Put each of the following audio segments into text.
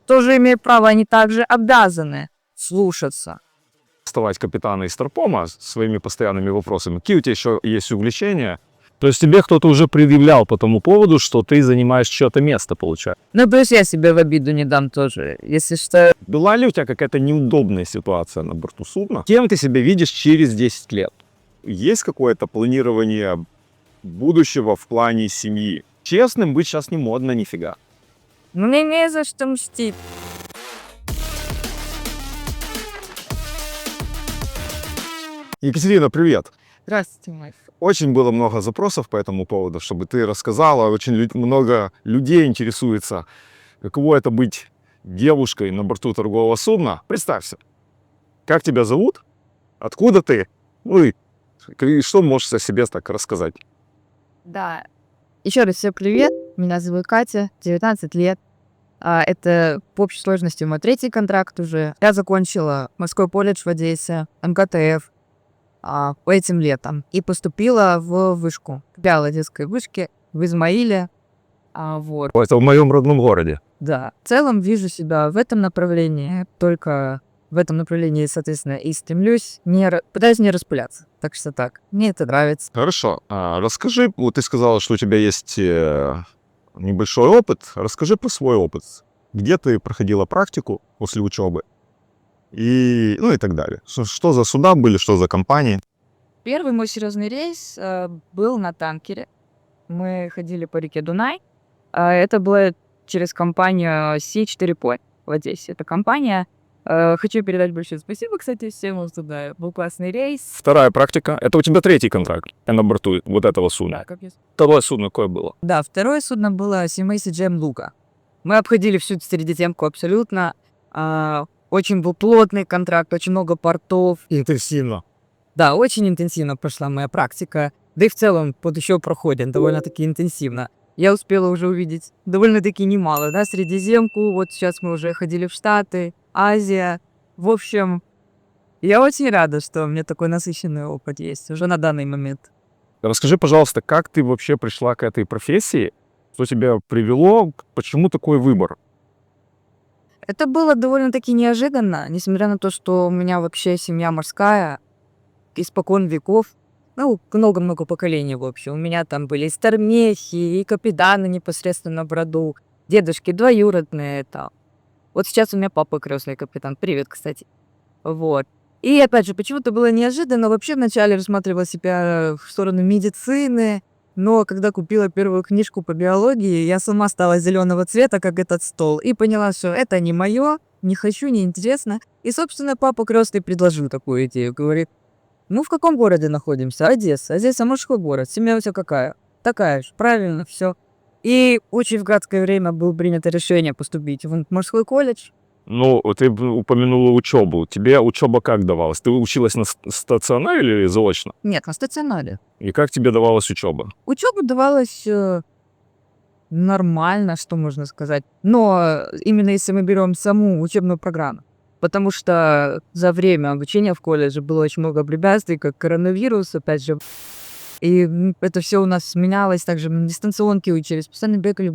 тоже имеют право, они также обязаны слушаться. Вставать капитана из Старпома с своими постоянными вопросами. Какие у тебя еще есть увлечения? То есть тебе кто-то уже предъявлял по тому поводу, что ты занимаешь чье-то место, получается? Ну, плюс я себе в обиду не дам тоже. Если что, Была ли у тебя какая-то неудобная ситуация на борту судна? Кем ты себя видишь через 10 лет? Есть какое-то планирование будущего в плане семьи? Честным быть сейчас не модно нифига. мне не за что мстить. Екатерина, привет! Здравствуйте, Майк. Очень было много запросов по этому поводу, чтобы ты рассказала. Очень много людей интересуется, каково это быть девушкой на борту торгового судна. Представься, как тебя зовут, откуда ты, ну и что можешь о себе так рассказать? Да. Еще раз всем привет. Меня зовут Катя, 19 лет. Это по общей сложности мой 3-й контракт уже. Я закончила морской колледж в Одессе, МКТФ этим летом. И поступила в вышку. Для одесской вышки в Измаиле. Вот. Это в моем родном городе. Да. В целом вижу себя в этом направлении. Только в этом направлении, соответственно, и стремлюсь. Пытаюсь не распыляться. Так что так. Мне это нравится. Хорошо. Расскажи, вот ты сказала, что у тебя есть небольшой опыт. Расскажи про свой опыт. Где ты проходила практику после учебы? И, ну и так далее. Что за суда были, что за компании? Первый мой серьезный рейс был на танкере. Мы ходили по реке Дунай. Это было через компанию Sea4Point в Одессе. Это компания. Хочу передать большое спасибо, кстати, всем туда. Был классный рейс. Вторая практика. Это у тебя 3-й контракт на борту вот этого судна. Второе судно какое было? Да, второе судно было CMA CGM Лука. Мы обходили всю Средиземку абсолютно. Очень был плотный контракт, очень много портов. Интенсивно. Да, очень интенсивно прошла моя практика. Да и в целом вот еще проходит довольно-таки интенсивно. Я успела уже увидеть довольно-таки немало, да, Средиземку. Вот сейчас мы уже ходили в Штаты, Азия. В общем, я очень рада, что у меня такой насыщенный опыт есть уже на данный момент. Расскажи, пожалуйста, как ты вообще пришла к этой профессии? Что тебя привело? Почему такой выбор? Это было довольно-таки неожиданно, несмотря на то, что у меня вообще семья морская, испокон веков. Ну, много-много поколений, в общем. У меня там были и стармехи, и капитаны непосредственно в роду, дедушки двоюродные там. Вот сейчас у меня папа крестный капитан. Привет, кстати. Вот. И опять же, почему-то было неожиданно. Вообще вначале рассматривала себя в сторону медицины, но когда купила первую книжку по биологии, я сама стала зеленого цвета, как этот стол, и поняла, что это не мое, не хочу, не интересно. И, собственно, папа крестный предложил такую идею. Говорит, ну, в каком городе находимся? Одесса. Одесса морской город. Семья у тебя какая? Такая же. Правильно, все. И очень в краткое время было принято решение поступить в морской колледж. Ну, ты упомянула учебу. Тебе учеба как давалась? Ты училась на стационаре или заочно? Нет, на стационаре. И как тебе давалась учеба? Учеба давалась нормально, что можно сказать. Но именно если мы берем саму учебную программу. Потому что за время обучения в колледже было очень много препятствий, как коронавирус, опять же. И это все у нас менялось, также мы на дистанционке учились, постоянно бегали.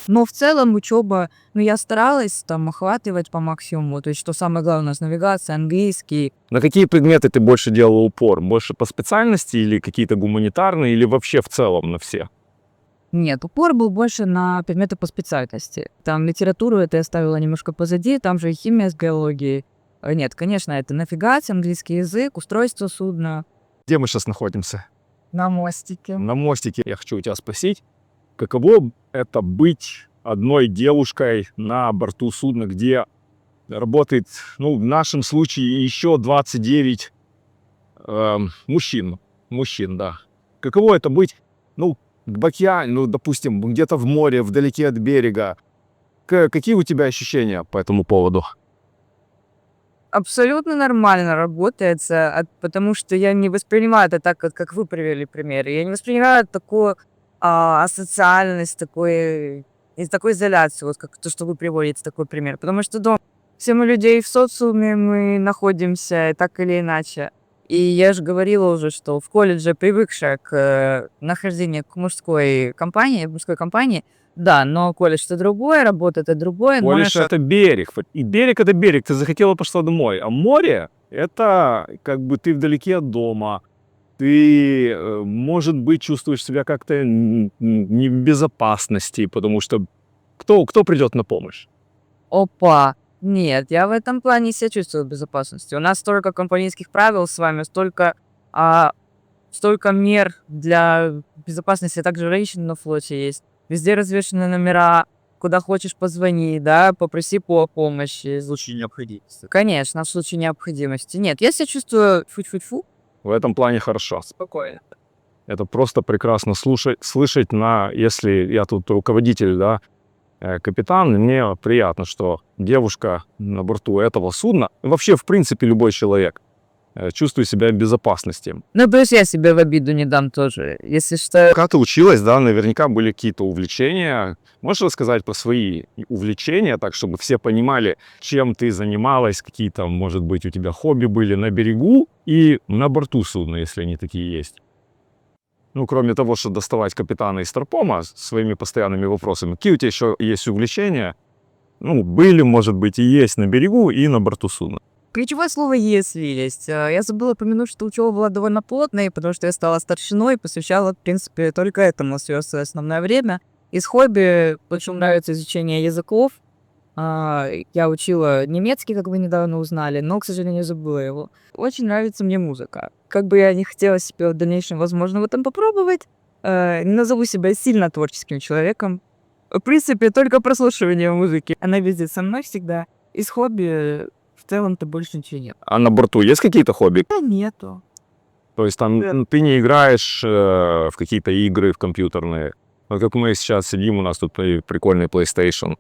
Но в целом учеба, ну, я старалась там охватывать по максимуму. То есть, что самое главное у нас навигация, английский. На какие предметы ты больше делала упор? Больше по специальности или какие-то гуманитарные, или вообще в целом на все? Нет, упор был больше на предметы по специальности. Там литературу это я ставила немножко позади, там же и химия с биологией. Нет, конечно, это навигация, английский язык, устройство судна. Где мы сейчас находимся? На мостике. На мостике. Я хочу у тебя спросить, каково это быть одной девушкой на борту судна, где работает, ну, в нашем случае еще 29 мужчин. Мужчин, да. Каково это быть, ну, в океане, ну, допустим, где-то в море, вдалеке от берега. Какие у тебя ощущения по этому поводу? Абсолютно нормально работается, потому что я не воспринимаю это так, как вы привели примеры. Я не воспринимаю такую асоциальность, такой изоляцию, вот как то, что вы приводите, такой пример. Потому что дома все мы людей в социуме, мы находимся так или иначе. И я же говорила уже, что в колледже, привыкшая к нахождению к мужской компании, да, но колледж это другое, работа это другое, но Колледж это берег. И берег это берег. Ты захотела, пошла домой. А море это как бы ты вдалеке от дома. Ты, может быть, чувствуешь себя как-то не в безопасности, потому что кто придет на помощь? опа, нет, я в этом плане себя чувствую в безопасности. У нас столько компанейских правил с вами, а, столько мер для безопасности, также женщин на флоте есть. Везде развешаны номера, куда хочешь позвони, да, попроси по помощи. В случае необходимости. Конечно, в случае необходимости. Нет, я себя чувствую фу-фу-фу. В этом плане хорошо. Спокойно. Это просто прекрасно слышать если я тут руководитель, да, капитан, и мне приятно, что девушка на борту этого судна, вообще, в принципе, любой человек, чувствует себя в безопасности. Ну, плюс я себе в обиду не дам тоже. Если что, Пока ты училась, да, наверняка были какие-то увлечения. Можешь рассказать про свои увлечения, так, чтобы все понимали, чем ты занималась, какие там, может быть, у тебя хобби были на берегу и на борту судна, если они такие есть? Ну, кроме того, что доставать капитана из Старпома своими постоянными вопросами, какие у тебя еще есть увлечения? Ну, были, может быть, и есть на берегу и на борту судна. ключевое слово «если» есть. Я забыла упомянуть, что учеба была довольно плотной, потому что я стала старшиной, посвящала, в принципе, только этому свое основное время. Из хобби очень нравится изучение языков. Я учила немецкий, как вы недавно узнали, но, к сожалению, забыла его. Очень нравится мне музыка. Как бы я не хотела себе в дальнейшем, возможно, в этом попробовать, не назову себя сильно творческим человеком. В принципе, только прослушивание музыки. Она везде со мной всегда. Из хобби в целом-то больше ничего нет. А на борту есть какие-то хобби? Да нету. То есть там ты не играешь в какие-то игры в компьютерные? Вот как мы сейчас сидим, у нас тут прикольный PlayStation.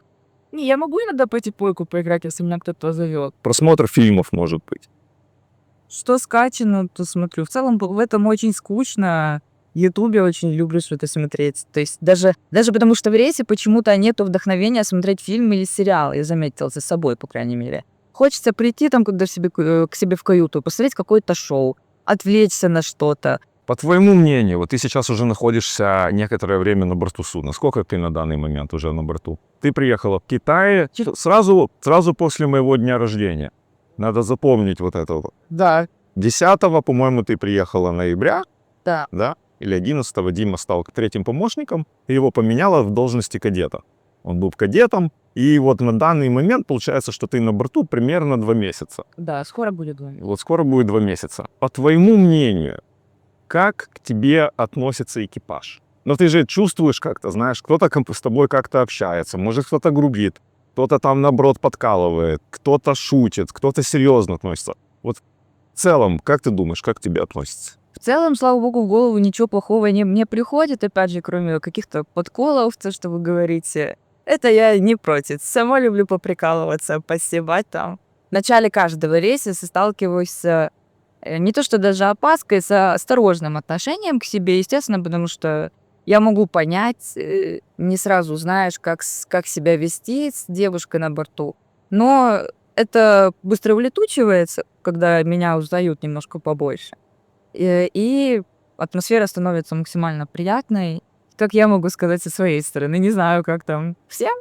Не, я могу иногда пойти пойку поиграть, если меня кто-то зовет. Просмотр фильмов, может быть. Что скачано, то смотрю. В целом в этом очень скучно. В Ютубе очень люблю что-то смотреть. То есть даже потому что в рейсе почему-то нету вдохновения смотреть фильм или сериал. Я заметила за собой, по крайней мере. Хочется прийти там, когда к себе в каюту, посмотреть какое-то шоу, отвлечься на что-то. По твоему мнению, вот ты сейчас уже находишься некоторое время на борту судна. Сколько ты на данный момент уже на борту? Ты приехала в Китай сразу после моего дня рождения. Надо запомнить вот это вот. Да. 10-го, по-моему, ты приехала ноября, Да. да? Или 11-го Дима стал третьим помощником, и его поменяло в должности кадета. Он был кадетом, и вот на данный момент получается, что ты на борту примерно 2 месяца. Да, скоро будет 2 месяца. Вот скоро будет 2 месяца. По твоему мнению, как к тебе относится экипаж? Ну, ты же чувствуешь как-то, знаешь, кто-то с тобой как-то общается, может, кто-то грубит, кто-то там, наоборот, подкалывает, кто-то шутит, кто-то серьезно относится. Вот в целом, как ты думаешь, как к тебе относятся? В целом, слава богу, в голову ничего плохого не приходит, опять же, кроме каких-то подколов, то, что вы говорите. Это я не против. Сама люблю поприкалываться, постебать там. В начале каждого рейса сталкиваюсь с не то что даже опаской, с осторожным отношением к себе, естественно, потому что я могу понять, не сразу знаешь, как себя вести с девушкой на борту. Но это быстро улетучивается, когда меня узнают немножко побольше. И атмосфера становится максимально приятной. Как я могу сказать со своей стороны. Не знаю, как там всем,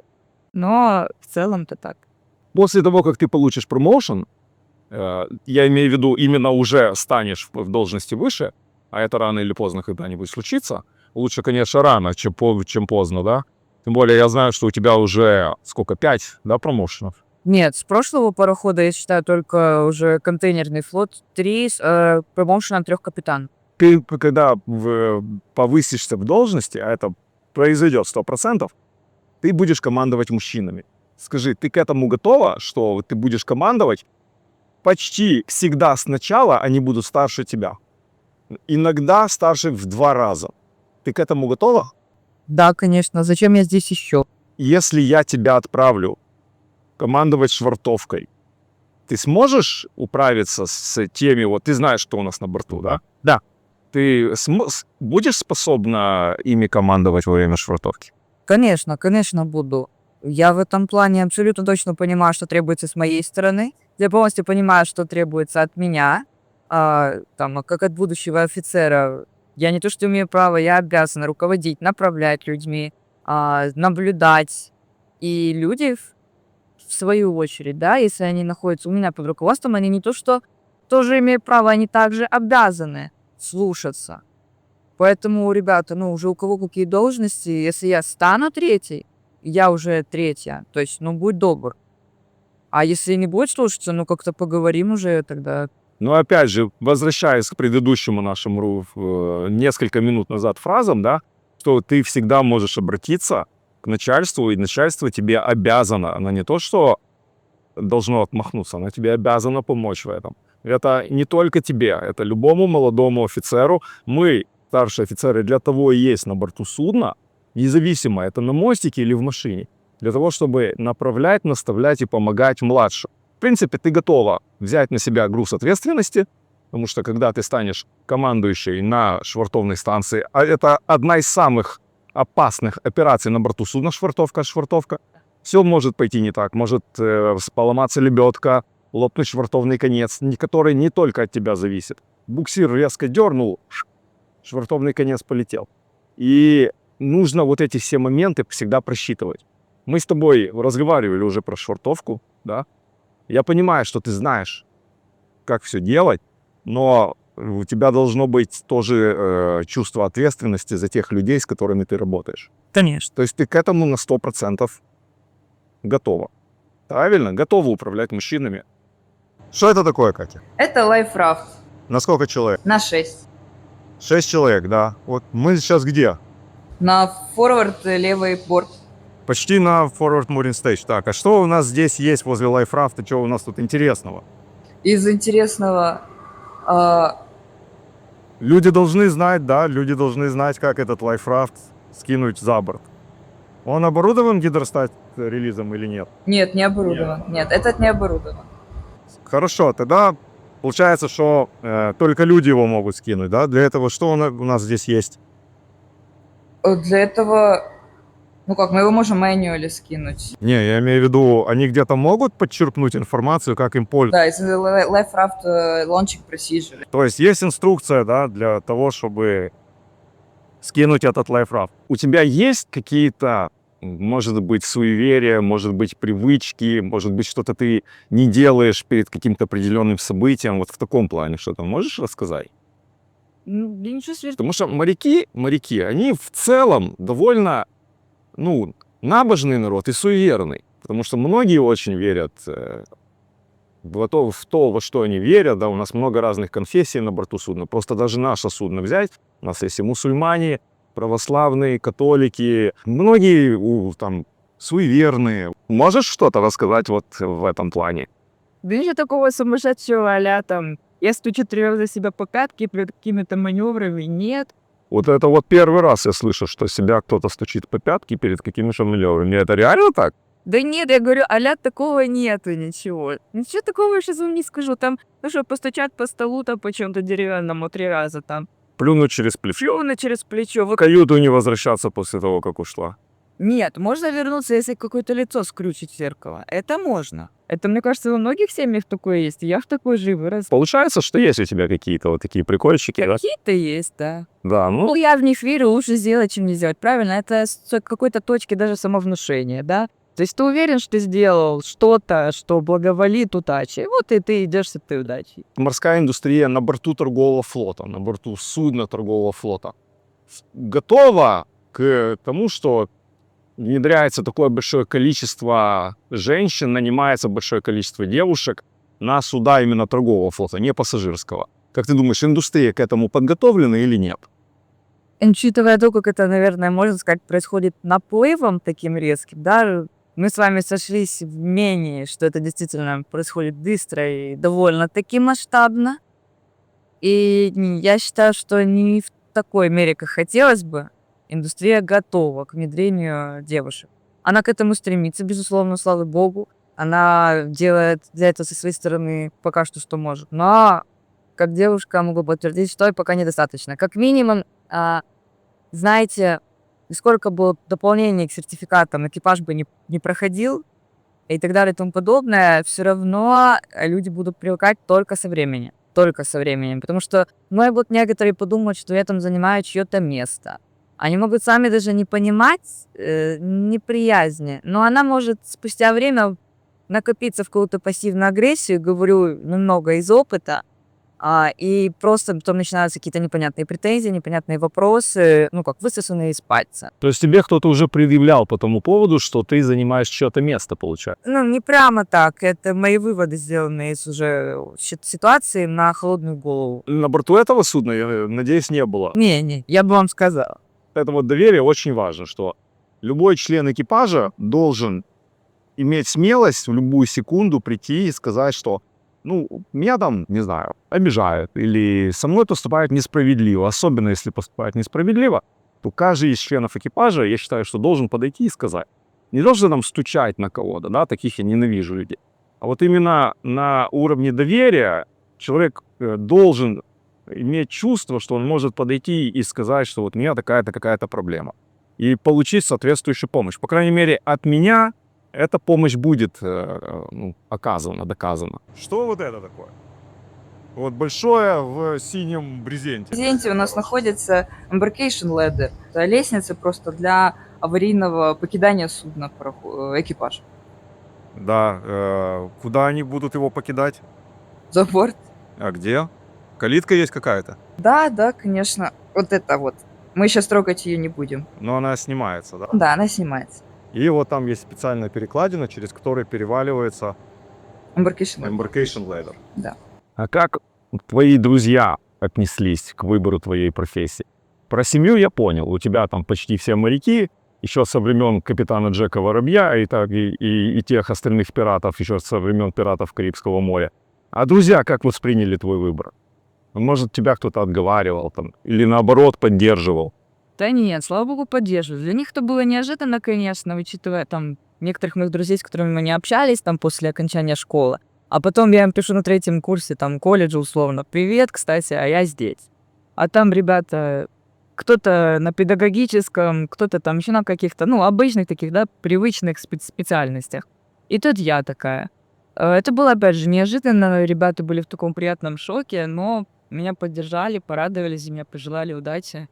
но в целом-то так. После того, как ты получишь промоушен, я имею в виду, именно уже станешь в должности выше, а это рано или поздно когда-нибудь случится. Лучше, конечно, рано, чем поздно, да? Тем более я знаю, что у тебя уже, 5, да, промоушенов? Нет, с прошлого парохода, я считаю, только уже контейнерный флот 3 с промоушеном 3 капитан. Ты, когда повысишься в должности, а это произойдет 100%, ты будешь командовать мужчинами. Скажи, ты к этому готова, что ты будешь командовать? Почти всегда сначала они будут старше тебя. Иногда старше в 2 раза. Ты к этому готова? Да, конечно. Зачем я здесь еще? Если я тебя отправлю командовать швартовкой, ты сможешь управиться с теми, вот ты знаешь, что у нас на борту, да? Да. Ты будешь способна ими командовать во время швартовки? Конечно, буду. Я в этом плане абсолютно точно понимаю, что требуется с моей стороны. Я полностью понимаю, что требуется от меня. как от будущего офицера. Я не то что имею право, я обязана руководить, направлять людьми, наблюдать. И люди, в свою очередь, да, если они находятся у меня под руководством, они не то что тоже имеют право, они также обязаны слушаться. Поэтому, ребята, уже у кого какие должности, если я стану третьей, я уже третья. То есть, будь добр. А если не будет слушаться, как-то поговорим уже тогда. Но опять же, возвращаясь к предыдущему нашему несколько минут назад фразам, да, что ты всегда можешь обратиться к начальству, и начальство тебе обязано. Оно не то, что должно отмахнуться, оно тебе обязано помочь в этом. Это не только тебе, это любому молодому офицеру. Мы, старшие офицеры, для того и есть на борту судна, независимо, это на мостике или в машине, для того, чтобы направлять, наставлять и помогать младшим. В принципе, ты готова взять на себя груз ответственности, потому что когда ты станешь командующей на швартовной станции, а это одна из самых опасных операций на борту судна, швартовка, все может пойти не так. Может поломаться лебедка, лопнуть швартовный конец, который не только от тебя зависит. Буксир резко дернул, швартовный конец полетел. И нужно вот эти все моменты всегда просчитывать. Мы с тобой разговаривали уже про швартовку, да? Я понимаю, что ты знаешь, как все делать, но у тебя должно быть тоже чувство ответственности за тех людей, с которыми ты работаешь. Конечно. То есть ты к этому на 100% готова. Правильно? Готова управлять мужчинами. Что это такое, Катя? Это лайфрафт На сколько человек? на 6. 6 человек, да. Вот мы сейчас где? На форвард левый борт. Почти на Forward Mooring Stage. Так, а что у нас здесь есть возле лайфрафта? Что у нас тут интересного? Из интересного... Люди должны знать, да, люди должны знать, как этот лайфрафт скинуть за борт. Он оборудован гидростат-релизом или нет? Нет, не оборудован. Нет, этот не оборудован. Хорошо, тогда получается, что только люди его могут скинуть, да? Для этого что у нас здесь есть? Для этого... мы его можем мануально скинуть. Не, я имею в виду, они где-то могут подчеркнуть информацию, как им пользоваться? Да, из лайфрафт launching procedure. То есть есть инструкция, да, для того, чтобы скинуть этот лайфрафт. У тебя есть какие-то, может быть, суеверия, может быть, привычки, может быть, что-то ты не делаешь перед каким-то определенным событием, вот в таком плане что-то можешь рассказать? Да ничего сверх... Потому что моряки, они в целом довольно, набожный народ и суеверный. Потому что многие очень верят в то, во что они верят. Да, у нас много разных конфессий на борту судна. Просто даже наше судно взять, у нас есть и мусульмане, православные, католики, многие там суеверные. Можешь что-то рассказать вот в этом плане? Да ничего такого сумасшедшего а-ля там... Я стучу 3 раза себя по пятке перед какими-то маневрами. Нет. Вот это вот первый раз я слышу, что себя кто-то стучит по пятке перед какими-то маневрами. Это реально так? Да нет, я говорю, а-ля такого нету ничего. Ничего такого я сейчас вам не скажу. Там, постучат по столу там по чем-то деревянному 3 раза там. Плюнуть через плечо. Плюнуть через плечо. В каюту не возвращаться после того, как ушла. Нет, можно вернуться, если какое-то лицо скрючить в зеркало. Это можно. Это, мне кажется, во многих семьях такое есть. Я в такой же вырос. Получается, что есть у тебя какие-то вот такие прикольчики, да? Какие-то есть, да. Да, Я в них верю, лучше сделать, чем не сделать. Правильно? Это с какой-то точки даже самовнушения, да? То есть ты уверен, что ты сделал что-то, что благоволит удаче. Вот и ты идешь с этой удачей. Морская индустрия на борту торгового флота, на борту судна торгового флота готова к тому, что внедряется такое большое количество женщин, нанимается большое количество девушек на суда именно торгового флота, не пассажирского. Как ты думаешь, индустрия к этому подготовлена или нет? Учитывая то, как это, наверное, можно сказать, происходит наплывом таким резким, да, мы с вами сошлись в мнении, что это действительно происходит быстро и довольно-таки масштабно. И я считаю, что не в такой мере, как хотелось бы, индустрия готова к внедрению девушек. Она к этому стремится, безусловно, слава богу. Она делает для этого со своей стороны пока что может. Но, как девушка, могу подтвердить, что пока недостаточно. Как минимум, знаете, сколько было дополнений к сертификатам, экипаж бы не проходил и так далее и тому подобное, все равно люди будут привыкать только со временем. только со временем, потому что могут некоторые подумать, что я там занимаю чье-то место. Они могут сами даже не понимать неприязни, но она может спустя время накопиться в какую-то пассивную агрессию, говорю немного из опыта, и просто потом начинаются какие-то непонятные претензии, непонятные вопросы, ну, как высосанные из пальца. То есть тебе кто-то уже предъявлял по тому поводу, что ты занимаешь чье-то место, получается? Ну, не прямо так, это мои выводы, сделанные из уже ситуации на холодную голову. На борту этого судна, я надеюсь, не было. Не, я бы вам сказала. Это вот доверие очень важно, что любой член экипажа должен иметь смелость в любую секунду прийти и сказать, что ну, меня там, не знаю, обижают, или со мной поступают несправедливо. Особенно, если поступают несправедливо, то каждый из членов экипажа, я считаю, что должен подойти и сказать. Не должен там стучать на кого-то, да, таких я ненавижу людей. А вот именно на уровне доверия человек должен иметь чувство, что он может подойти и сказать, что вот у меня такая-то какая-то проблема. И получить соответствующую помощь. По крайней мере, от меня эта помощь будет оказана, доказана. Что вот это такое? Вот большое в синем брезенте. В брезенте у нас находится embarkation ladder. Это лестница просто для аварийного покидания судна, экипажа. Да, куда они будут его покидать? За борт. А где? Калитка есть какая-то? Да, конечно. Вот это вот. Мы сейчас трогать ее не будем. Но она снимается, да? Да, она снимается. И вот там есть специальная перекладина, через которую переваливается Embarkation ladder. embarkation ladder. Да. А как твои друзья отнеслись к выбору твоей профессии? Про семью я понял. У тебя там почти все моряки, еще со времен капитана Джека Воробья и тех остальных пиратов, еще со времен пиратов Карибского моря. А друзья как восприняли твой выбор? Может, тебя кто-то отговаривал там, или наоборот поддерживал? Да нет, слава богу, поддерживают. Для них это было неожиданно, конечно, учитывая там некоторых моих друзей, с которыми мы не общались там после окончания школы. А потом я им пишу на 3-м курсе там колледжа условно: «Привет, кстати, а я здесь». А там ребята, кто-то на педагогическом, кто-то там еще на каких-то, ну, обычных таких, да, привычных специальностях. И тут я такая. Это было, опять же, неожиданно. Ребята были в таком приятном шоке, но меня поддержали, порадовались, меня пожелали удачи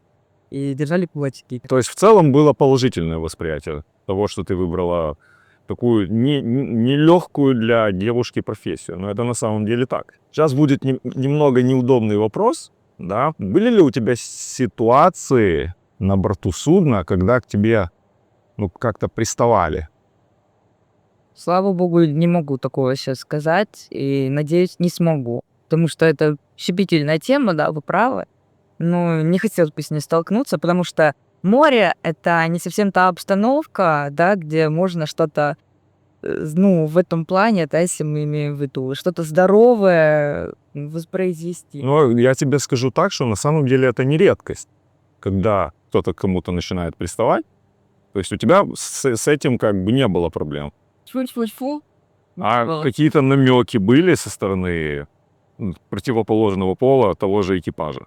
и держали кулачки. То есть в целом было положительное восприятие того, что ты выбрала такую нелегкую для девушки профессию. Но это на самом деле так. Сейчас будет немного неудобный вопрос. Да? Были ли у тебя ситуации на борту судна, когда к тебе как-то приставали? Слава богу, не могу такого сейчас сказать, и, надеюсь, не смогу. Потому что это щепетильная тема, да, вы правы. Но не хотелось бы с ней столкнуться, потому что море — это не совсем та обстановка, да, где можно что-то, ну, в этом плане, да, если мы имеем в виду, что-то здоровое воспроизвести. Но я тебе скажу так, что на самом деле это не редкость, когда кто-то к кому-то начинает приставать. То есть у тебя с этим как бы не было проблем. Фу-фу-фу. А какие-то намеки были со стороны противоположного пола того же экипажа?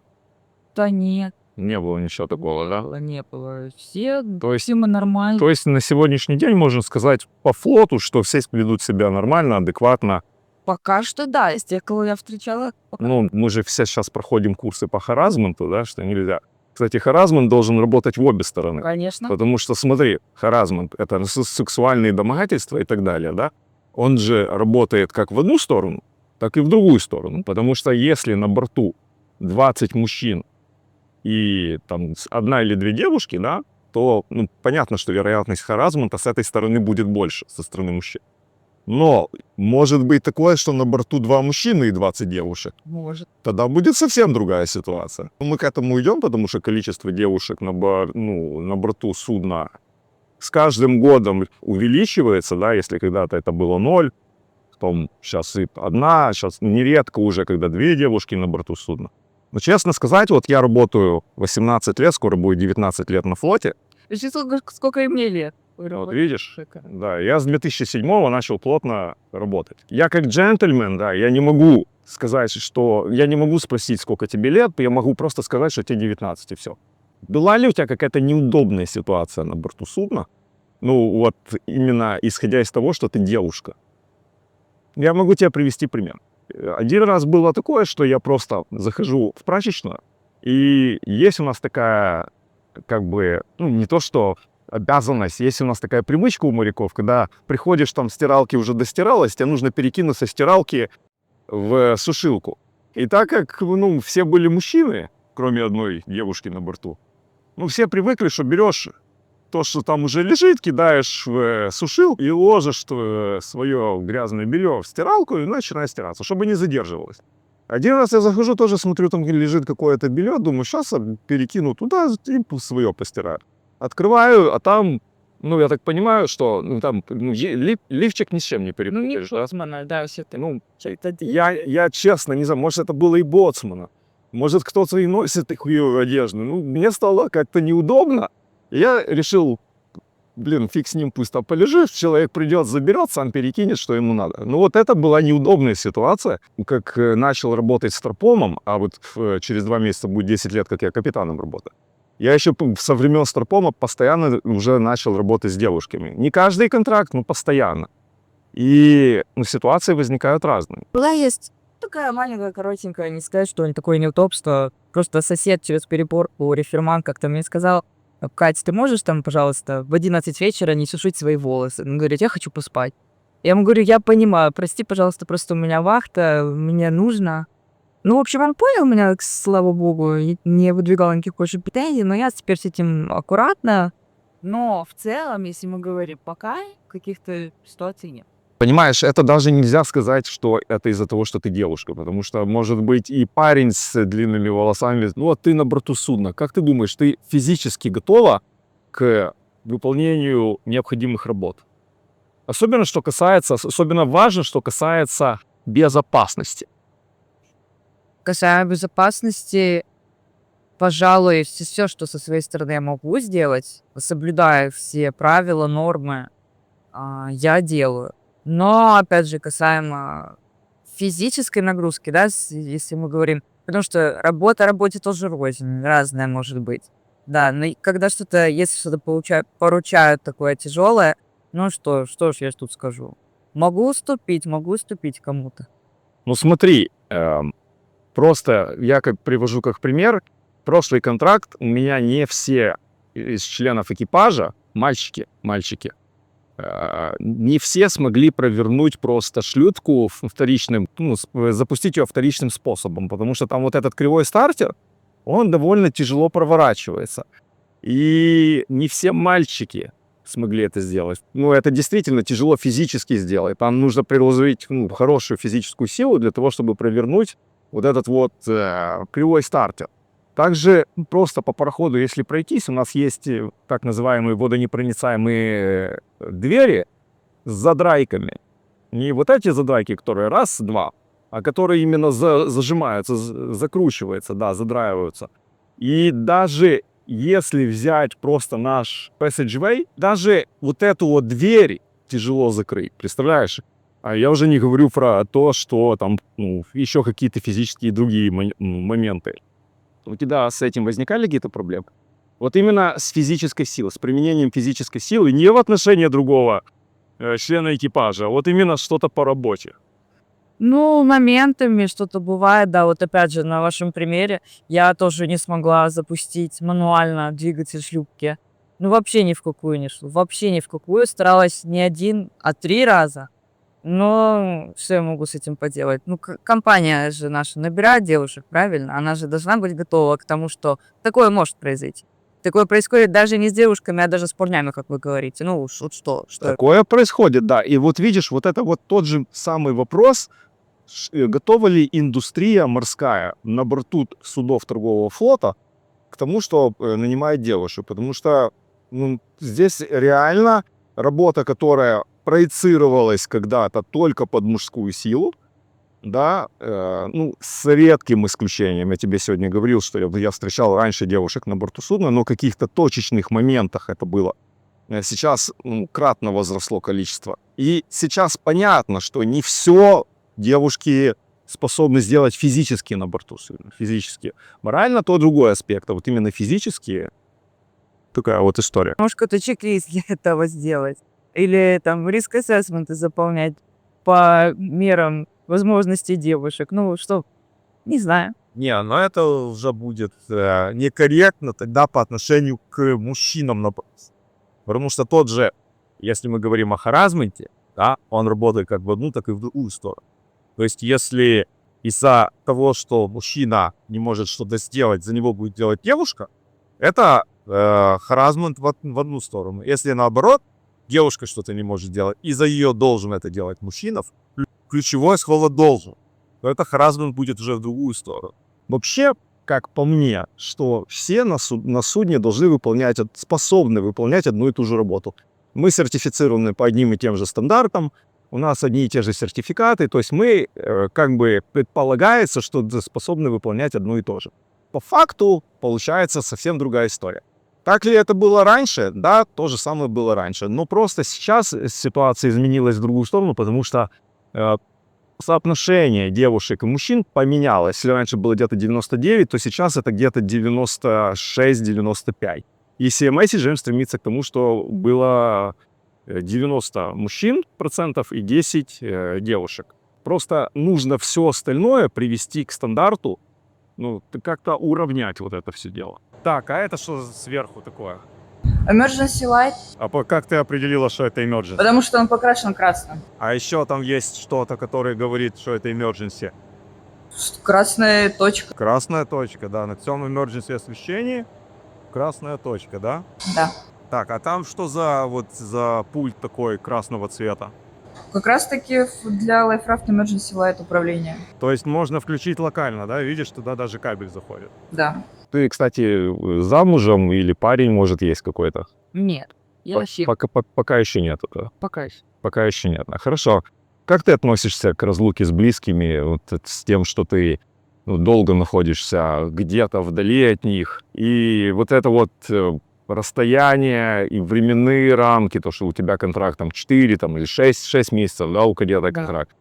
Да нет, Не было ничего такого, да? не было. Все, То есть, все мы нормально. то есть на сегодняшний день можно сказать по флоту, что все ведут себя нормально, адекватно. Пока что да, из тех, кого я встречала. Ну, мы же все сейчас проходим курсы по харазменту, да, что нельзя. Кстати, харазмент должен работать в обе стороны. Конечно. Потому что, смотри, харазмент — это сексуальные домогательства и так далее, да? Он же работает как в одну сторону, так и в другую сторону. Потому что если на борту 20 мужчин и там одна или две девушки, да, то понятно, что вероятность харазмента с этой стороны будет больше, со стороны мужчин. Но может быть такое, что на борту 2 мужчины и 20 девушек. Может. Тогда будет совсем другая ситуация. Мы к этому идем, потому что количество девушек на борту судна с каждым годом увеличивается, да, если когда-то это было 0, потом сейчас и 1, сейчас нередко уже, когда 2 девушки на борту судна. Но честно сказать, вот я работаю 18 лет, скоро будет 19 лет на флоте. Сколько и мне лет. Вот видишь? Да, я с 2007-го начал плотно работать. Я как джентльмен, да, я не могу сказать, что... Я не могу спросить, сколько тебе лет, я могу просто сказать, что тебе 19, и все. Была ли у тебя какая-то неудобная ситуация на борту судна? Ну, вот именно исходя из того, что ты девушка. Я могу тебе привести пример. Один раз было такое, что я просто захожу в прачечную, и есть у нас такая, как бы, ну, не то что обязанность, есть у нас такая привычка у моряков, когда приходишь, там стиралки уже достиралась, тебе нужно перекинуть со стиралки в сушилку. И так как, ну, все были мужчины, кроме одной девушки на борту, ну, все привыкли, что берешь то, что там уже лежит, кидаешь в сушилку и ложишь свое грязное белье в стиралку и начинаешь стираться, чтобы не задерживалось. Один раз я захожу, тоже смотрю, там лежит какое-то белье, думаю, сейчас перекину туда и свое постираю. Открываю, а там, ну, я так понимаю, что ну, там лифчик ни с чем не перепутаешь. Да? да, все это. Ну, я честно не знаю, может, это было и боцмана. Может, кто-то и носит такую одежду. Ну, мне стало как-то неудобно. Я решил, блин, фиг с ним, пусть там полежит, человек придет, заберет, сам перекинет, что ему надо. Ну, вот это была неудобная ситуация. Как начал работать старпомом, а вот через 2 месяца будет 10 лет, как я капитаном работаю. Я еще со времен старпома постоянно уже начал работать с девушками. Не каждый контракт, но постоянно. И ну, ситуации возникают разные. Была есть такая маленькая, коротенькая, не сказать, что такое неудобство. Просто сосед через переборку, реферман как-то мне сказал: Кать, ты можешь там, пожалуйста, в 11 вечера не сушить свои волосы? Он говорит, я хочу поспать. Я ему говорю, я понимаю, прости, пожалуйста, просто у меня вахта, мне нужно. Ну, в общем, он понял меня, слава богу, и не выдвигал никаких больше претензий, но я теперь с этим аккуратно. Но в целом, если мы говорим пока, каких-то ситуаций нет. Понимаешь, это даже нельзя сказать, что это из-за того, что ты девушка, потому что может быть и парень с длинными волосами. Ну, а ты на борту судна. Как ты думаешь, ты физически готова к выполнению необходимых работ? Особенно важно, что касается безопасности. Касаемо безопасности, пожалуй, все, что со своей стороны я могу сделать, соблюдая все правила, нормы, я делаю. Но, опять же, касаемо физической нагрузки, да, если мы говорим, потому что работа работе тоже рознь, разная может быть. Да, но когда что-то, если что-то поручают такое тяжелое, ну что ж я тут скажу. Могу уступить кому-то. Ну смотри, просто я привожу как пример. Прошлый контракт у меня не все из членов экипажа, мальчики, не все смогли провернуть просто шлюпку вторичным, ну, запустить ее вторичным способом, потому что там вот этот кривой стартер, он довольно тяжело проворачивается. И не все мальчики смогли это сделать. Ну, это действительно тяжело физически сделать. Там нужно приложить хорошую физическую силу для того, чтобы провернуть вот этот вот кривой стартер. Также просто по пароходу, если пройтись, у нас есть так называемые водонепроницаемые двери с задрайками. Не вот эти задрайки, которые раз, два, а которые именно зажимаются, закручиваются, да, задраиваются. И даже если взять просто наш passageway, даже вот эту вот дверь тяжело закрыть, представляешь? А я уже не говорю про то, что там еще какие-то физические другие моменты. У тебя с этим возникали какие-то проблемы? Вот именно с физической силой, с применением физической силы, не в отношении другого члена экипажа, а вот именно что-то по работе. Ну, моментами что-то бывает, да, вот опять же, на вашем примере, я тоже не смогла запустить мануально двигатель шлюпки. Ну, вообще ни в какую не шло, вообще ни в какую. Старалась не 1, а 3 раза. Но что я могу с этим поделать? Ну, компания же наша набирает девушек, правильно? Она же должна быть готова к тому, что такое может произойти. Такое происходит даже не с девушками, а даже с парнями, как вы говорите. Ну уж вот что. Такое происходит, да. И вот видишь, вот это вот тот же самый вопрос, готова ли индустрия морская на борту судов торгового флота к тому, что нанимает девушек. Потому что здесь реально работа, которая проецировалась когда-то только под мужскую силу, да, с редким исключением. Я тебе сегодня говорил, что я встречал раньше девушек на борту судна, но в каких-то точечных моментах это было. Сейчас кратно возросло количество. И сейчас понятно, что не все девушки способны сделать физически на борту судна. Физически. Морально то другой аспект, а вот именно физически такая вот история. Может, какой-то чек-лист для этого сделать. Или там риск-ассессменты заполнять по мерам возможностей девушек. Ну, что, не знаю. Не, но это уже будет некорректно тогда по отношению к мужчинам. Потому что тот же, если мы говорим о харассменте, да, он работает как в одну, так и в другую сторону. То есть если из-за того, что мужчина не может что-то сделать, за него будет делать девушка, это харассмент в одну сторону. Если наоборот, девушка что-то не может делать, и за ее должен это делать мужчина, ключевое слово «должен», то это харассмент будет уже в другую сторону. Вообще, как по мне, что все на судне должны выполнять, способны выполнять одну и ту же работу. Мы сертифицированы по одним и тем же стандартам, у нас одни и те же сертификаты, то есть мы, как бы, предполагается, что способны выполнять одно и то же. По факту получается совсем другая история. Так ли это было раньше? Да, то же самое было раньше. Но просто сейчас ситуация изменилась в другую сторону, потому что соотношение девушек и мужчин поменялось. Если раньше было где-то 99, то сейчас это где-то 96-95. И CMS стремится к тому, что было 90 мужчин процентов и 10 девушек. Просто нужно все остальное привести к стандарту, ну, как-то уравнять вот это все дело. Так, а это что сверху такое? Emergency light, Как ты определила, что это emergency? потому что он покрашен красным. А еще там есть что-то, которое говорит, что это emergency. Красная точка, Красная точка, да, на всем emergency освещении красная точка, да? да. Так, а там что за пульт такой красного цвета? Как раз таки для LifeRaft Emergency Light управления. То есть можно включить локально, да? Видишь, туда даже кабель заходит. Да. Ты, кстати, замужем или парень, может, есть какой-то? Нет. Я вообще Пока еще нет. Да? пока еще. Пока еще нет. Хорошо. Как ты относишься к разлуке с близкими, вот с тем, что ты долго находишься где-то вдали от них? И вот это вот расстояние и временные рамки, то, что у тебя контракт там 4 там, или 6 месяцев, да, у кадета контракт.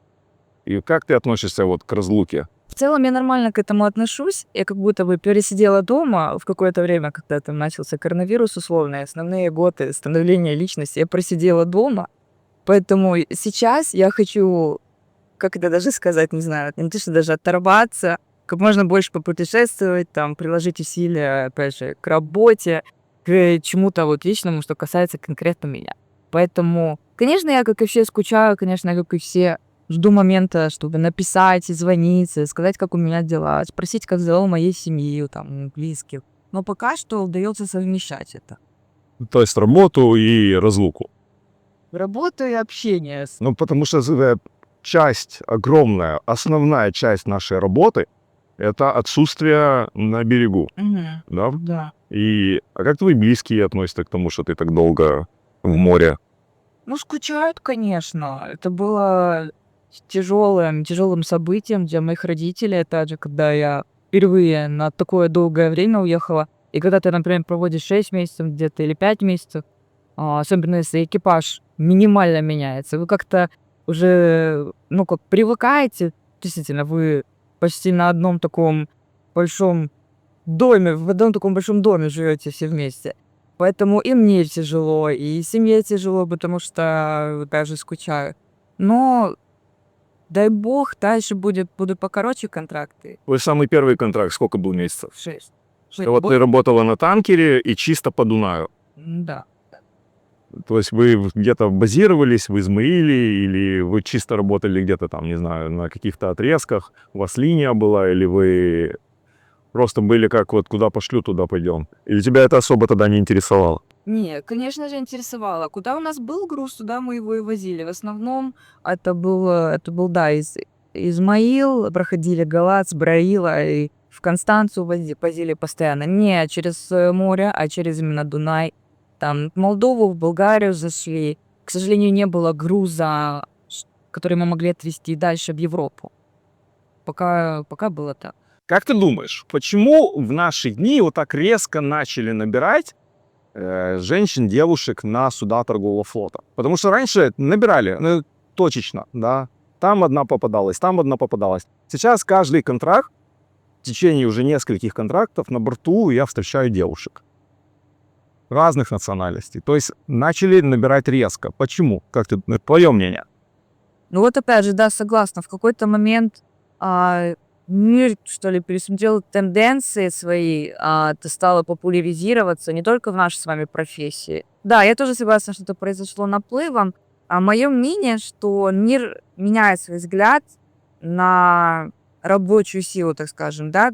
И как ты относишься вот к разлуке? В целом я нормально к этому отношусь. Я как будто бы пересидела дома в какое-то время, когда там начался коронавирус условно, основные годы становления личности я просидела дома. Поэтому сейчас я хочу, как это даже сказать, не знаю, не то, что даже оторваться, как можно больше попутешествовать, там, приложить усилия, опять же, к работе, к чему-то вот личному, что касается конкретно меня. Поэтому, конечно, я, как и все, скучаю, конечно, как и все, жду момента, чтобы написать, звонить, сказать, как у меня дела, спросить, как дела у моей семьи, там, близких. Но пока что удается совмещать это. То есть работу и разлуку. Работа и общение. Ну, потому что часть огромная, основная часть нашей работы — это отсутствие на берегу, да? Да. А как твои близкие относятся к тому, что ты так долго в море? Ну, скучают, конечно. Это было тяжелым событием для моих родителей. Опять же, когда я впервые на такое долгое время уехала, и когда ты, например, проводишь 6 месяцев где-то или 5 месяцев, особенно если экипаж минимально меняется, вы как-то уже, ну, как привыкаете, действительно, вы почти на одном таком большом доме, в одном таком большом доме живете все вместе. Поэтому и мне тяжело, и семье тяжело, потому что даже скучаю. Но дай бог, дальше будут покороче контракты. Твой самый первый контракт сколько был месяцев? 6. Вот ты работала на танкере и чисто по Дунаю. Да. То есть вы где-то базировались в Измаиле, или вы чисто работали где-то там, не знаю, на каких-то отрезках, у вас линия была, или вы просто были как вот куда пошлю, туда пойдем? Или тебя это особо тогда не интересовало? Не, конечно же, интересовало. Куда у нас был груз, туда мы его и возили. В основном это был да, Измаил, проходили Галац, Браила, и в Констанцию возили постоянно. Не через море, а через именно Дунай. Там в Молдову, в Болгарию зашли. К сожалению, не было груза, который мы могли отвезти дальше в Европу. Пока было так. Как ты думаешь, почему в наши дни вот так резко начали набирать женщин, девушек на суда торгового флота? Потому что раньше набирали точечно, да, там одна попадалась, там одна попадалась. Сейчас каждый контракт, в течение уже нескольких контрактов на борту я встречаю девушек разных национальностей. То есть начали набирать резко. Почему? Как ты, твое мнение? Ну вот опять же, да, согласна, в какой-то момент мир, что ли, пересмотрел тенденции свои, это стало популяризироваться не только в нашей с вами профессии. Да, я тоже согласна, что это произошло наплывом. А мое мнение, что мир меняет свой взгляд на рабочую силу, так скажем, да,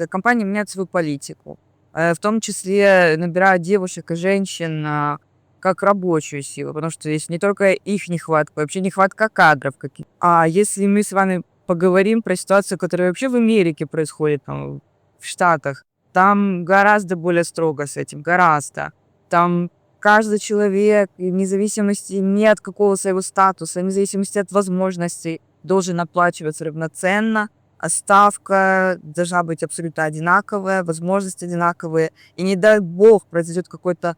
компания меняет свою политику, в том числе набирают девушек и женщин как рабочую силу, потому что есть не только их нехватка, вообще нехватка кадров каких. А если мы с вами поговорим про ситуацию, которая вообще в Америке происходит, там, в Штатах, там гораздо более строго с этим, гораздо. Там каждый человек, вне зависимости ни от какого своего статуса, вне зависимости от возможностей, должен оплачиваться равноценно, а ставка должна быть абсолютно одинаковая, возможности одинаковые, и не дай бог произойдет какое-то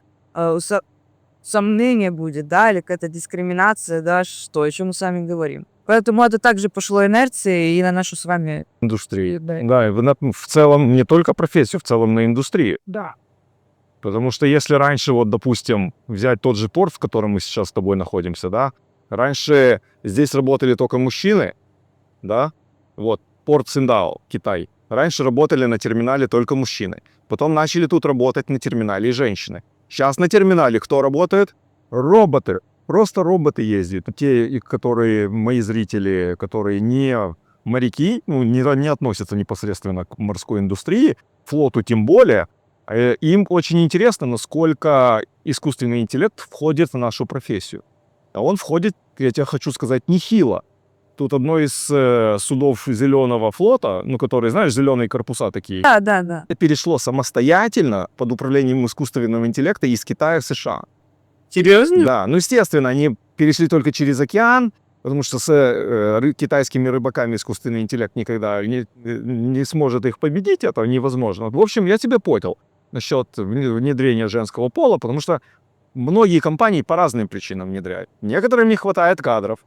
сомнение будет, да, или какая-то дискриминация, да, что, о чем мы с вами говорим. Поэтому это также пошло инерцией и на нашу с вами Индустрии. Да. Да, и в целом не только профессию, в целом на индустрию. Да. Потому что если раньше, вот, допустим, взять тот же порт, в котором мы сейчас с тобой находимся, да, раньше здесь работали только мужчины, да, вот, порт Циндао, Китай. Раньше работали на терминале только мужчины. Потом начали тут работать на терминале и женщины. Сейчас на терминале кто работает? Роботы. Просто роботы ездят. Те, которые мои зрители, которые не моряки, ну, не относятся непосредственно к морской индустрии, флоту тем более, им очень интересно, насколько искусственный интеллект входит в нашу профессию. А он входит, я тебе хочу сказать, нехило. Тут одно из судов Зеленого флота, ну, которые, знаешь, зеленые корпуса такие, Да. перешло самостоятельно под управлением искусственного интеллекта из Китая в США. Серьезно? Да, ну, естественно, они перешли только через океан, потому что с китайскими рыбаками искусственный интеллект никогда не сможет их победить, это невозможно. В общем, я тебя понял насчет внедрения женского пола, потому что многие компании по разным причинам внедряют. Некоторым не хватает кадров,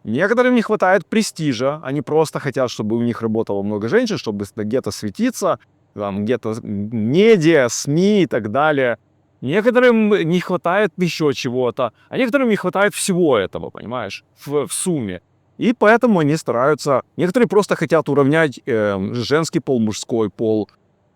некоторым не хватает престижа, они просто хотят, чтобы у них работало много женщин, чтобы где-то светиться, там, где-то медиа, СМИ и так далее. Некоторым не хватает еще чего-то, а некоторым не хватает всего этого, понимаешь, в сумме. И поэтому они стараются... Некоторые просто хотят уравнять женский пол, мужской пол,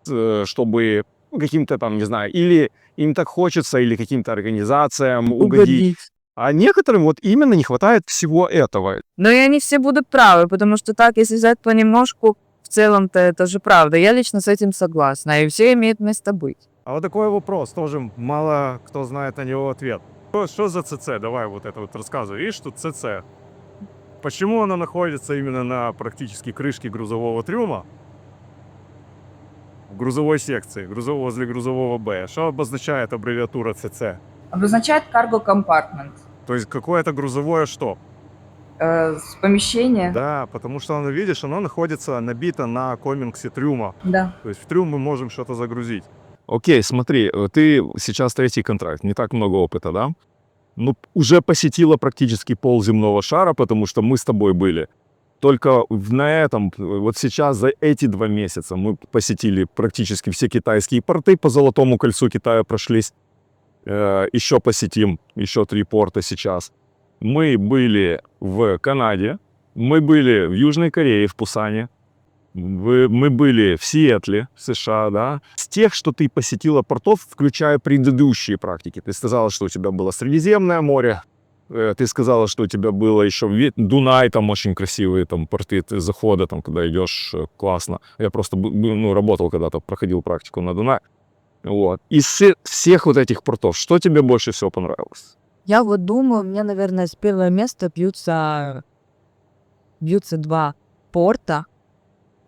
чтобы каким-то там, не знаю, или им так хочется, или каким-то организациям угодить. А некоторым вот именно не хватает всего этого. Но и они все будут правы, потому что так, если взять понемножку, в целом-то это же правда. Я лично с этим согласна, и все имеет место быть. А вот такой вопрос, тоже мало кто знает на него ответ. Что за ЦЦ? Давай вот это вот рассказывай. Видишь, тут ЦЦ. Почему она находится именно на практически крышке грузового трюма? В грузовой секции, возле грузового Б. Что обозначает аббревиатура ЦЦ? Обозначает cargo compartment. То есть какое-то грузовое что? С помещения. Да, потому что оно, видишь, оно находится набито на комингсе трюма. Да. То есть в трюм мы можем что-то загрузить. Окей, смотри, ты сейчас 3-й контракт, не так много опыта, да? Ну, уже посетила практически пол земного шара, потому что мы с тобой были. Только на этом, вот сейчас за эти 2 месяца мы посетили практически все китайские порты, по Золотому кольцу Китая прошлись. Еще посетим, еще 3 порта сейчас. Мы были в Канаде, мы были в Южной Корее, в Пусане. Мы были в Сиэтле, в США, да. С тех, что ты посетила портов, включая предыдущие практики. Ты сказала, что у тебя было Средиземное море. Ты сказала, что у тебя было еще Дунай, там очень красивые там порты захода, там, когда идешь, классно. Я просто работал когда-то, проходил практику на Дунае. Вот. Из всех вот этих портов, что тебе больше всего понравилось? Я вот думаю, у меня, наверное, с первого места бьются 2 порта.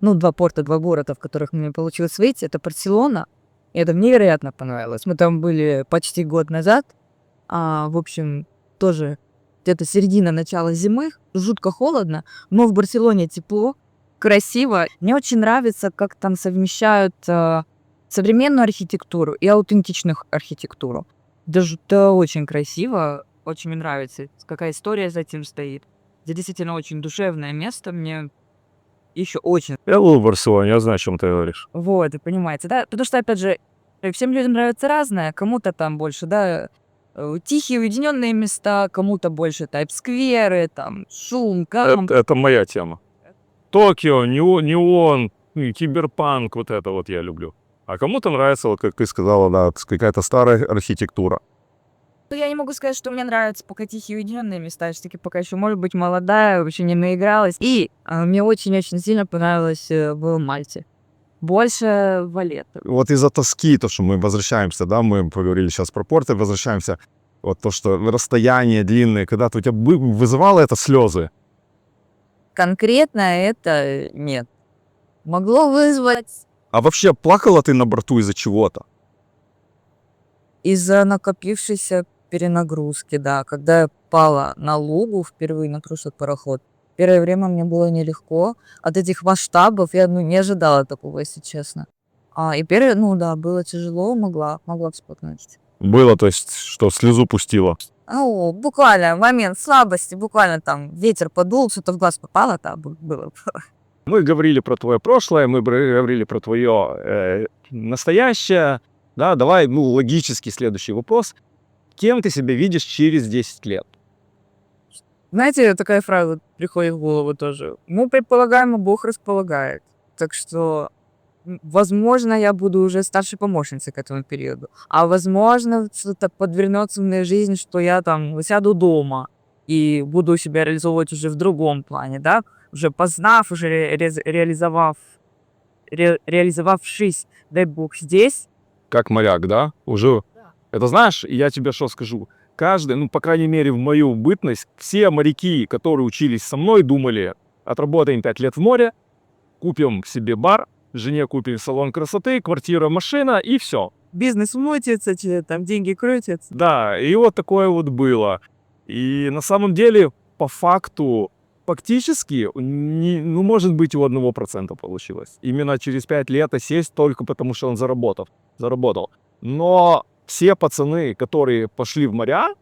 Ну, 2 порта, 2 города, в которых мне получилось выйти. Это Барселона. И это мне невероятно понравилось. Мы там были почти год назад. В общем, тоже где-то середина, начало зимы. Жутко холодно, но в Барселоне тепло, красиво. Мне очень нравится, как там совмещают современную архитектуру и аутентичную архитектуру. Даже это очень красиво, очень мне нравится, какая история за этим стоит. Это действительно очень душевное место, мне еще очень. Я был в Барселоне, я знаю, о чем ты говоришь. Вот, и понимаете, да? Потому что, опять же, всем людям нравится разное, кому-то там больше, да, Тихие, уединенные места, кому-то больше тайп-скверы, там, шум, камп. Это моя тема. Токио, неон, киберпанк, вот это вот я люблю. А кому-то нравится, вот как ты сказала, да, какая-то старая архитектура. Ну, я не могу сказать, что мне нравятся пока тихие, уединенные места. Я все-таки пока еще, может быть, молодая, вообще не наигралась. И мне очень-очень сильно понравилось в Мальте. Больше Валетты. Вот из-за тоски, то, что мы возвращаемся, да, мы поговорили сейчас про порты, возвращаемся, вот то, что расстояние длинное, когда-то у тебя вызывало это слезы? Конкретно это нет. Могло вызвать А вообще плакала ты на борту из-за чего-то? из-за накопившейся перенагрузки, да. Когда я пала на лугу впервые на крушит пароход, первое время мне было нелегко. От этих масштабов я не ожидала такого, если честно. И первое, да, было тяжело, могла всплакнуть. Было, то есть, что слезу пустила. Буквально момент слабости, буквально там ветер подул, что-то в глаз попало, да, было. Мы говорили про твое прошлое, мы говорили про твое настоящее. Да, давай, логический следующий вопрос. Кем ты себя видишь через 10 лет? Знаете, такая фраза приходит в голову тоже. Мы предполагаем, а Бог располагает. Так что, возможно, я буду уже старшей помощницей к этому периоду. А возможно, что-то подвернется в моей жизни, что я там сяду дома и буду себя реализовывать уже в другом плане, да? Уже познав, уже реализовавшись, дай Бог, здесь. Как моряк, да? Уже. Это знаешь, я тебе что скажу? Каждый, по крайней мере, в мою бытность, все моряки, которые учились со мной, думали, отработаем 5 лет в море, купим себе бар, жене купим салон красоты, квартира, машина и все. Бизнес мутится, там деньги крутятся. Да, и вот такое вот было. И на самом деле, по факту, фактически, может быть, у 1% получилось. Именно через 5 лет сесть только потому, что он заработал. Но все пацаны, которые пошли в моря,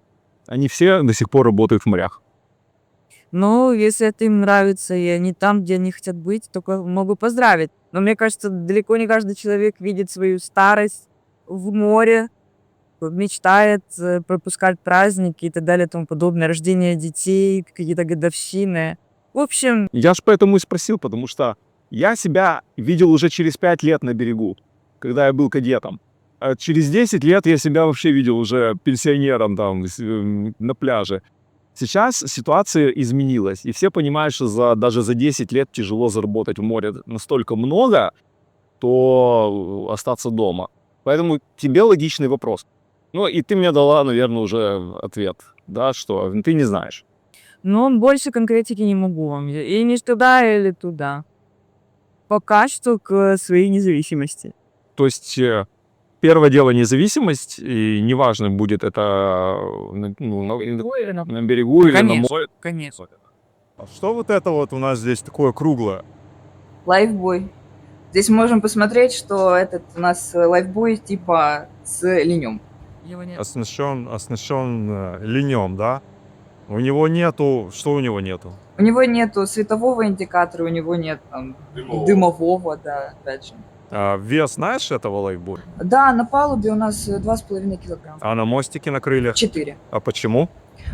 они все до сих пор работают в морях. Если это им нравится, и они там, где они хотят быть, только могу поздравить. Но мне кажется, далеко не каждый человек видит свою старость в море, мечтает пропускать праздники и так далее и тому подобное, рождение детей, какие-то годовщины. В общем... Я ж поэтому и спросил, потому что я себя видел уже через 5 лет на берегу, когда я был кадетом. А через 10 лет я себя вообще видел уже пенсионером там на пляже. Сейчас ситуация изменилась, и все понимают, что даже за 10 лет тяжело заработать в море настолько много, то остаться дома. Поэтому тебе логичный вопрос. И ты мне дала, наверное, уже ответ, да, что ты не знаешь. Больше конкретики не могу вам. И не туда, или туда. Пока что к своей независимости. То есть первое дело независимость, и неважно, будет это на берегу или на море. Конечно. А что вот это вот у нас здесь такое круглое? Лайфбой. Здесь мы можем посмотреть, что этот у нас лайфбой типа с линем. Его нет. Оснащен линем, да? У него нету... Что у него нету? У него нету светового индикатора, у него нет там дымового, да, опять же. А вес знаешь этого лайфбоя? Да, на палубе у нас 2,5 килограмма. А на мостике на крыльях? 4. А почему?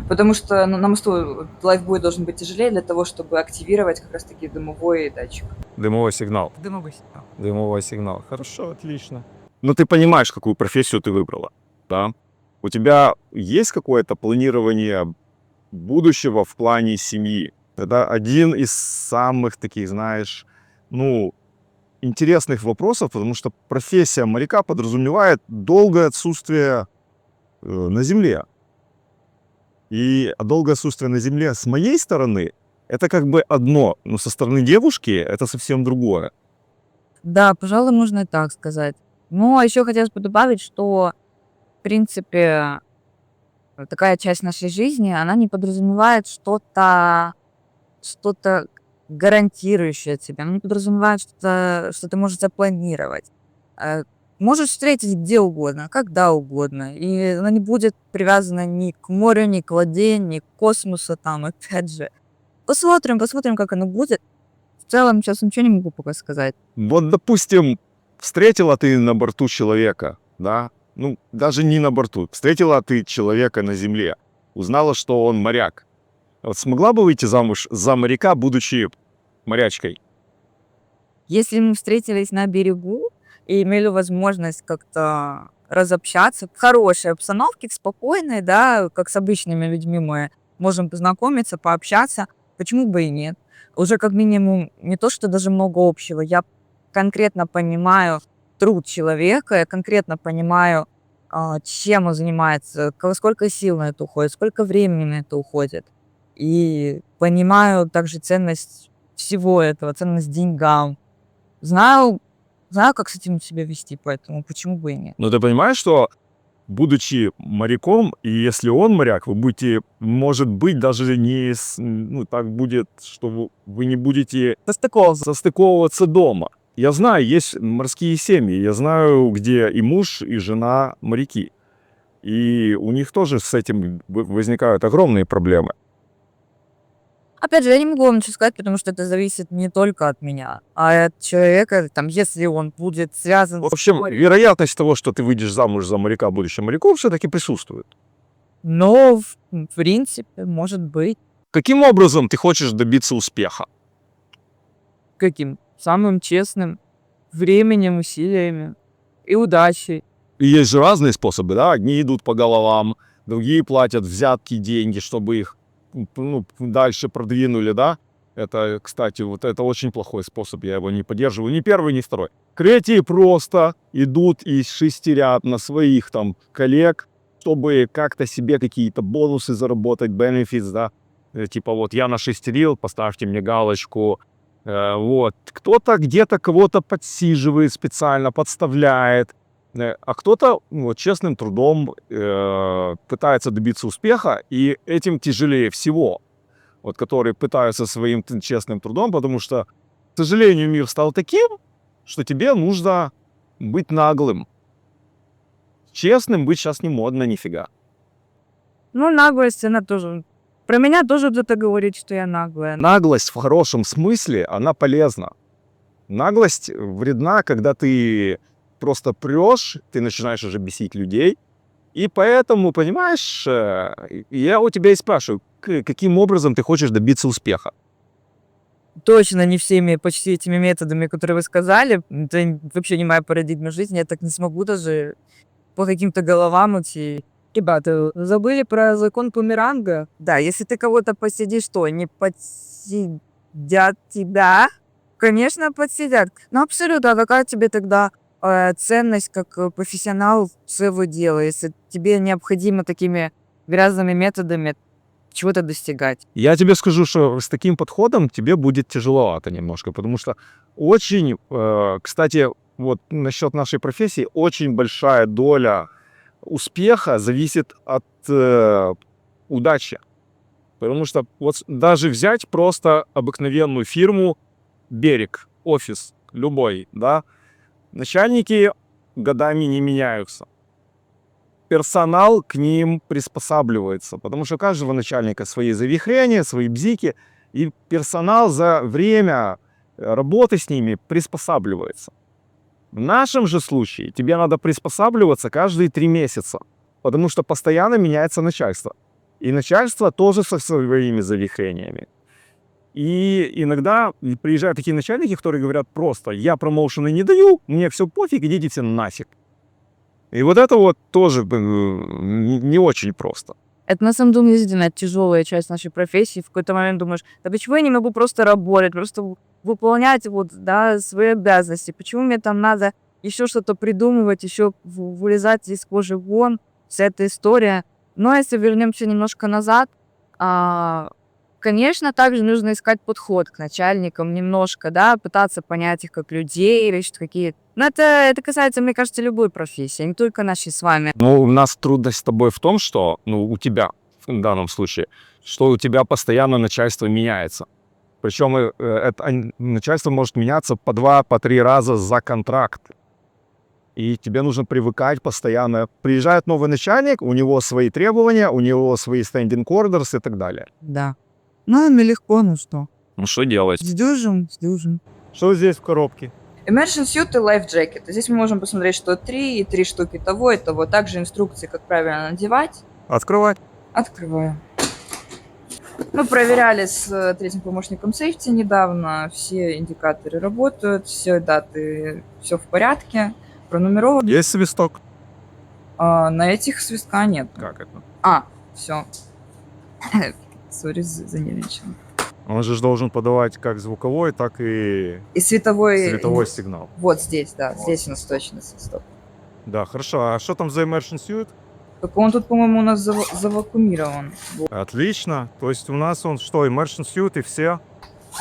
Потому что на мосту лайфбой должен быть тяжелее для того, чтобы активировать как раз таки дымовой датчик. Дымовой сигнал. Дымовый. Сигнал. Хорошо, отлично. Ты понимаешь, какую профессию ты выбрала, да? У тебя есть какое-то планирование будущего в плане семьи? Это один из самых таких, знаешь, интересных вопросов, потому что профессия моряка подразумевает долгое отсутствие на земле. И долгое отсутствие на земле с моей стороны это как бы одно, но со стороны девушки это совсем другое. Да, пожалуй, можно и так сказать. А еще хотелось бы добавить, что, в принципе, такая часть нашей жизни, она не подразумевает что-то гарантирующее тебе. Она не подразумевает что ты можешь запланировать. Можешь встретить где угодно, когда угодно. И она не будет привязана ни к морю, ни к воде, ни к космосу, опять же. Посмотрим, как оно будет. В целом, сейчас ничего не могу пока сказать. Вот, допустим, встретила ты на борту человека, да, Ну, даже не на борту. Встретила ты человека на земле, узнала, что он моряк. Вот смогла бы выйти замуж за моряка, будучи морячкой? Если мы встретились на берегу и имели возможность как-то разобщаться в хорошей обстановке, в спокойной, да, как с обычными людьми мы можем познакомиться, пообщаться, почему бы и нет? Уже как минимум не то, что даже много общего, я конкретно понимаю труд человека, я конкретно понимаю, чем он занимается, сколько сил на это уходит, сколько времени на это уходит. И понимаю также ценность всего этого, ценность деньгам. Знаю, как с этим себя вести, поэтому почему бы и нет. Но ты понимаешь, что, будучи моряком, и если он моряк, вы будете, может быть, даже не... Ну, так будет, что вы не будете состыковываться дома. Я знаю, есть морские семьи, я знаю, где и муж, и жена моряки. И у них тоже с этим возникают огромные проблемы. Опять же, я не могу вам ничего сказать, потому что это зависит не только от меня, а от человека, там, если он будет связан В общем, вероятность того, что ты выйдешь замуж за моряка, будущим моряком, все-таки присутствует. Но, в принципе, может быть. Каким образом ты хочешь добиться успеха? Каким? Самым честным, временем, усилиями и удачей. И есть же разные способы, да? Одни идут по головам, другие платят взятки, деньги, чтобы их дальше продвинули, да? Это, кстати, вот это очень плохой способ, я его не поддерживаю, ни первый, ни второй. Третьи просто идут и шестерят на своих там коллег, чтобы как-то себе какие-то бонусы заработать, benefits, да? Типа вот я нашестерил, поставьте мне галочку. Вот. Кто-то где-то кого-то подсиживает специально, подставляет. А кто-то вот, честным трудом пытается добиться успеха, и этим тяжелее всего. Вот, которые пытаются своим честным трудом, потому что, к сожалению, мир стал таким, что тебе нужно быть наглым. Честным быть сейчас не модно нифига. Ну, наглость, она тоже... Про меня тоже кто-то говорит, что я наглая. Наглость в хорошем смысле, она полезна. Наглость вредна, когда ты просто прешь, ты начинаешь уже бесить людей. И поэтому, понимаешь, я у тебя и спрашиваю, каким образом ты хочешь добиться успеха? Точно не всеми почти этими методами, которые вы сказали. Это вообще не моя парадигма жизни. Я так не смогу даже по каким-то головам идти. Ребята, забыли про закон Померанга? Да, если ты кого-то подсидишь, что, не подсидят тебя? Конечно, подсидят. Ну, абсолютно. А какая тебе тогда ценность как профессионал своего дела, если тебе необходимо такими грязными методами чего-то достигать? Я тебе скажу, что с таким подходом тебе будет тяжеловато немножко, потому что очень, кстати, вот насчет нашей профессии, очень большая доля успеха зависит от удачи. Потому что вот даже взять просто обыкновенную фирму, берег, офис, любой, да, начальники годами не меняются. Персонал к ним приспосабливается, потому что у каждого начальника свои завихрения, свои бзики, и персонал за время работы с ними приспосабливается. В нашем же случае тебе надо приспосабливаться каждые 3 месяца, потому что постоянно меняется начальство. И начальство тоже со своими завихрениями. И иногда приезжают такие начальники, которые говорят просто: я промоушены не даю, мне все пофиг, идите все нафиг. И вот это вот тоже не очень просто. Это на самом деле действительно тяжелая часть нашей профессии. В какой-то момент думаешь, да почему я не могу просто работать, просто выполнять вот, да, свои обязанности? Почему мне там надо еще что-то придумывать, еще вылезать из кожи вон, вся эта история? Но если вернемся немножко назад, конечно, также нужно искать подход к начальникам немножко, да, пытаться понять их как людей, решить какие... Но это касается, мне кажется, любой профессии, не только нашей с вами. Но у нас трудность с тобой в том, что, у тебя в данном случае, что у тебя постоянно начальство меняется. Причем это начальство может меняться по 2-3 раза за контракт. И тебе нужно привыкать постоянно. Приезжает новый начальник, у него свои требования, у него свои standing orders и так далее. Да. Ну, легко, ну что. Ну что делать? Сдюжим. Что здесь в коробке? Immersion suit и life jacket. Здесь мы можем посмотреть, что 3 и 3 штуки того и того. Также инструкции, как правильно надевать. Открывать. Открываю. Мы проверяли с третьим помощником safety недавно. Все индикаторы работают, все даты, все в порядке. Пронумеровано. Есть свисток? На этих свистка нет. Как это? Все. Сори, занервничала. Он же должен подавать как звуковой, так и И световой... световой сигнал. Вот здесь, да. Вот. Здесь у нас точно свисток. Да, хорошо. А что там за immersion suit? Только он тут, по-моему, у нас завакуумирован. Вот. Отлично. То есть у нас он что, immersion suit и все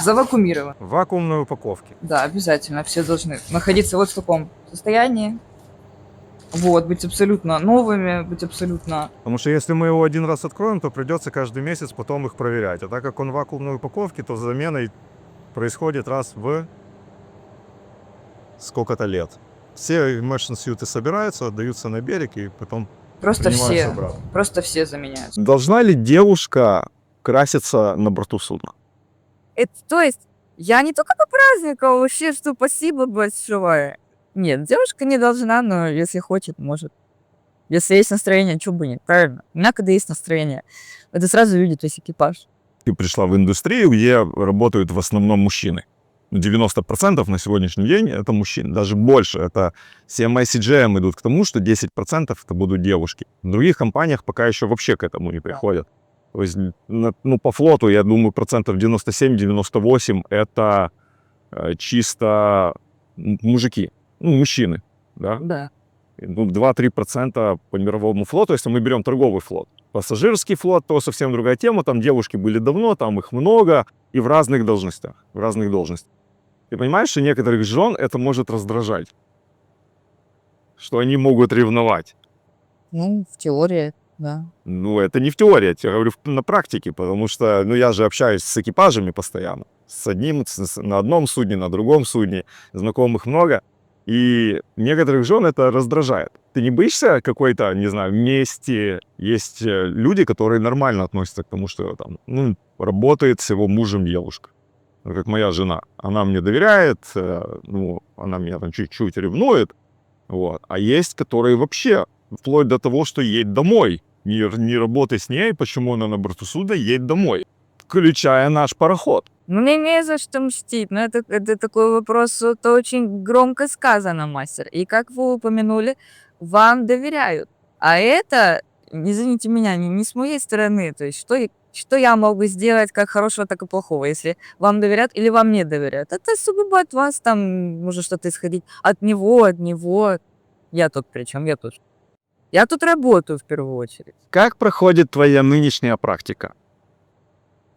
Завакуумирован. в вакуумной упаковке. Да, обязательно. Все должны находиться вот в таком состоянии. Вот, быть абсолютно новыми, быть абсолютно... Потому что если мы его один раз откроем, то придется каждый месяц потом их проверять. А так как он в вакуумной упаковке, то заменой происходит раз в сколько-то лет. Все immersion сьюты собираются, отдаются на берег и потом Просто принимаются все. обратно. Просто все заменяются. Должна ли девушка краситься на борту судна? То есть, я не только по праздникам, вообще, что спасибо большое. Нет, девушка не должна, но если хочет, может. Если есть настроение, чё бы нет, правильно? У меня, когда есть настроение, это сразу видит весь экипаж. Ты пришла в индустрию, где работают в основном мужчины. 90% на сегодняшний день это мужчины, даже больше. Это CMI, CGM идут к тому, что 10% это будут девушки. В других компаниях пока еще вообще к этому не приходят. То есть, по флоту, я думаю, 97-98% это чисто мужики, мужчины, да? Да. 2-3% по мировому флоту, если мы берем торговый флот. Пассажирский флот, то совсем другая тема, там девушки были давно, там их много, и в разных должностях, Ты понимаешь, что некоторых жен это может раздражать, что они могут ревновать. Ну, в теории, да. Это не в теории, я тебе говорю на практике, потому что, я же общаюсь с экипажами постоянно. На одном судне, на другом судне, знакомых много. И некоторых жен это раздражает. Ты не боишься какой-то, не знаю, мести? Есть люди, которые нормально относятся к тому, что там, работает с его мужем девушка. Как моя жена. Она мне доверяет, она меня там чуть-чуть ревнует. Вот. А есть, которые вообще, вплоть до того, что едет домой. Не работай с ней, почему она на борту судна, едет домой. Включая наш пароход. Мне не за что мстить, но это такой вопрос, это очень громко сказано, мастер. И как вы упомянули, вам доверяют. А это, извините меня, не с моей стороны. То есть что я могу сделать как хорошего, так и плохого, если вам доверяют или вам не доверяют? Это сугубо от вас, там может что-то исходить. От него. Я тут при чем? Я тут работаю в первую очередь. Как проходит твоя нынешняя практика?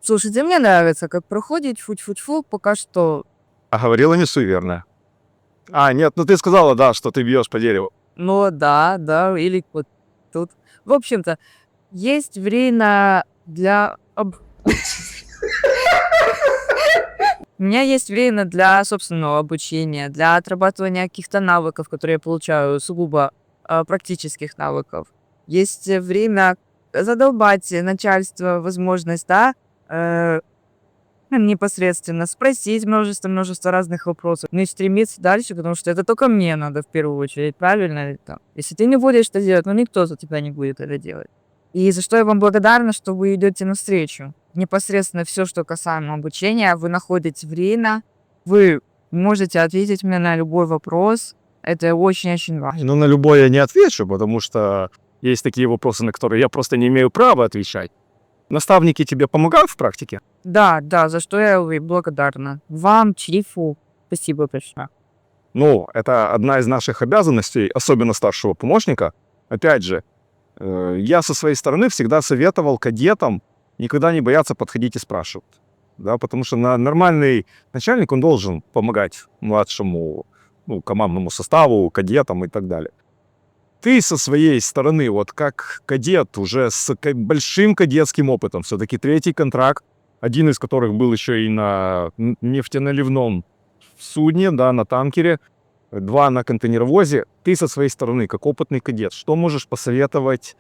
Слушайте, мне нравится, как проходит, фу-фу-фу, пока что. А говорила не суеверная. Нет, ты сказала, да, что ты бьешь по дереву. Ну да, или вот тут. В общем-то, есть время для... У меня есть время для собственного обучения, для отрабатывания каких-то навыков, которые я получаю, сугубо практических навыков. Есть время задолбать начальство, возможность, непосредственно спросить множество разных вопросов, и стремиться дальше, потому что это только мне надо в первую очередь, правильно? Если ты не будешь это делать, никто за тебя не будет это делать. И за что я вам благодарна, что вы идете навстречу. Непосредственно все, что касаемо обучения, вы находите время, вы можете ответить мне на любой вопрос. Это очень-очень важно. На любой я не отвечу, потому что есть такие вопросы, на которые я просто не имею права отвечать. Наставники тебе помогают в практике? Да, за что я благодарна. Вам, Чифу, спасибо большое. Это одна из наших обязанностей, особенно старшего помощника. Опять же, я со своей стороны всегда советовал кадетам никогда не бояться подходить и спрашивать. Да, потому что нормальный начальник, он должен помогать младшему командному составу, кадетам и так далее. Ты со своей стороны, как кадет, уже с большим кадетским опытом, все-таки 3-й контракт, один из которых был еще и на нефтеналивном судне, на танкере, 2 на контейнеровозе. Ты со своей стороны, как опытный кадет, что можешь посоветовать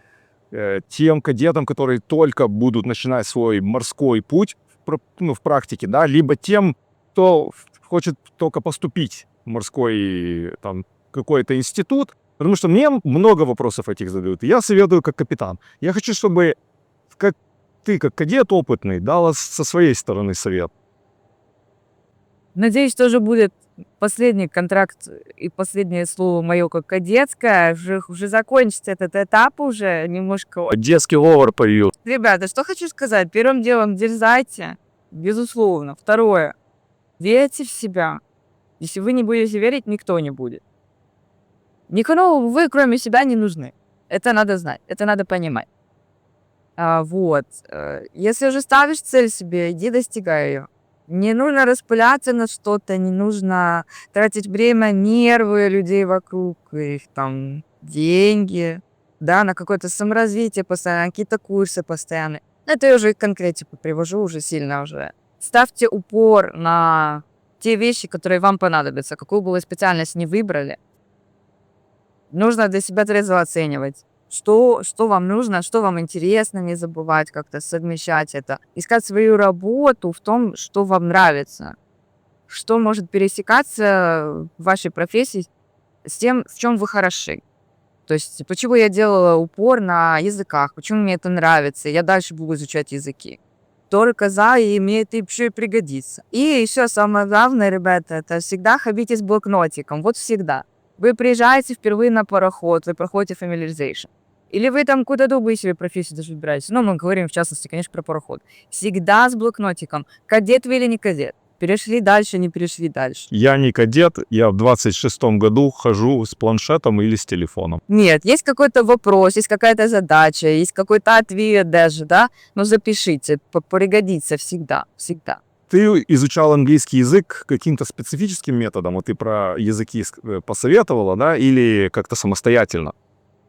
тем кадетам, которые только будут начинать свой морской путь в практике, либо тем, кто хочет только поступить морской там какой-то институт, потому что мне много вопросов этих задают. Я советую как капитан. Я хочу, чтобы как ты, как кадет опытный, дала со своей стороны совет. Надеюсь, тоже будет последний контракт и последнее слово мое как кадетское. Уже закончится этот этап уже немножко. Детский говор поют. Ребята, что хочу сказать. Первым делом дерзайте, безусловно. Второе, верьте в себя. Если вы не будете верить, никто не будет. Никому вы, кроме себя, не нужны. Это надо знать, это надо понимать. Если уже ставишь цель себе, иди достигай ее. Не нужно распыляться на что-то, не нужно тратить время, нервы людей вокруг, их там деньги, да, на какое-то саморазвитие постоянно, какие-то курсы постоянно. Это я уже к конкретику привожу уже сильно уже. Ставьте упор на те вещи, которые вам понадобятся, какую бы вы специальность не выбрали. Нужно для себя трезво оценивать, что вам нужно, что вам интересно, не забывать как-то совмещать это. Искать свою работу в том, что вам нравится, что может пересекаться в вашей профессии с тем, в чем вы хороши. То есть, почему я делала упор на языках, почему мне это нравится, я дальше буду изучать языки. Только за, и мне это еще и пригодится. И еще самое главное, ребята, это всегда ходите с блокнотиком, вот всегда. Вы приезжаете впервые на пароход, вы проходите familiarization. Или вы там куда-то другую себе профессию даже выбираете. Ну, мы говорим, в частности, конечно, про пароход. Всегда с блокнотиком. Кадет вы или не кадет? Перешли дальше, не перешли дальше. Я не кадет, я в 26-м году хожу с планшетом или с телефоном. Нет, есть какой-то вопрос, есть какая-то задача, есть какой-то ответ даже, да? Но запишите, пригодится всегда, всегда. Ты изучал английский язык каким-то специфическим методом, вот ты про языки посоветовала, да, или как-то самостоятельно?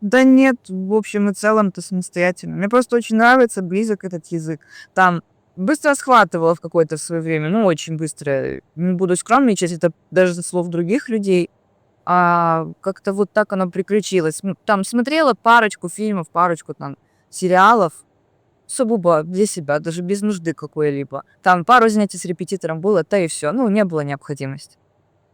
Да нет, в общем и целом-то самостоятельно. Мне просто очень нравится, близок этот язык. Там быстро схватывала в какое-то свое время, ну, очень быстро. Не буду скромничать, это даже за слов других людей. А как-то вот так оно приключилось. Там смотрела парочку фильмов, парочку там сериалов, сугубо для себя, даже без нужды какой-либо. Там пару занятий с репетитором было, то и все. Ну, не было необходимости.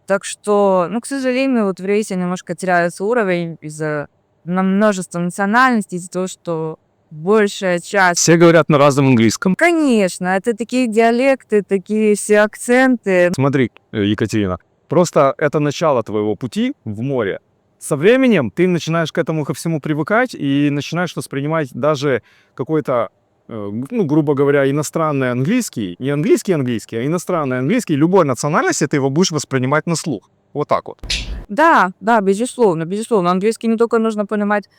Так что, ну, к сожалению, вот в рейсе немножко теряется уровень из-за множества национальностей, из-за того, что большая часть... Все говорят на разном английском. Конечно, это такие диалекты, такие все акценты. Смотри, Екатерина, просто это начало твоего пути в море. Со временем ты начинаешь к этому ко всему привыкать и начинаешь воспринимать даже какой-то, ну, грубо говоря, иностранный английский, не английский, а иностранный английский, любой национальности ты его будешь воспринимать на слух. Вот так вот. Да, безусловно, безусловно. Английский не только нужно понимать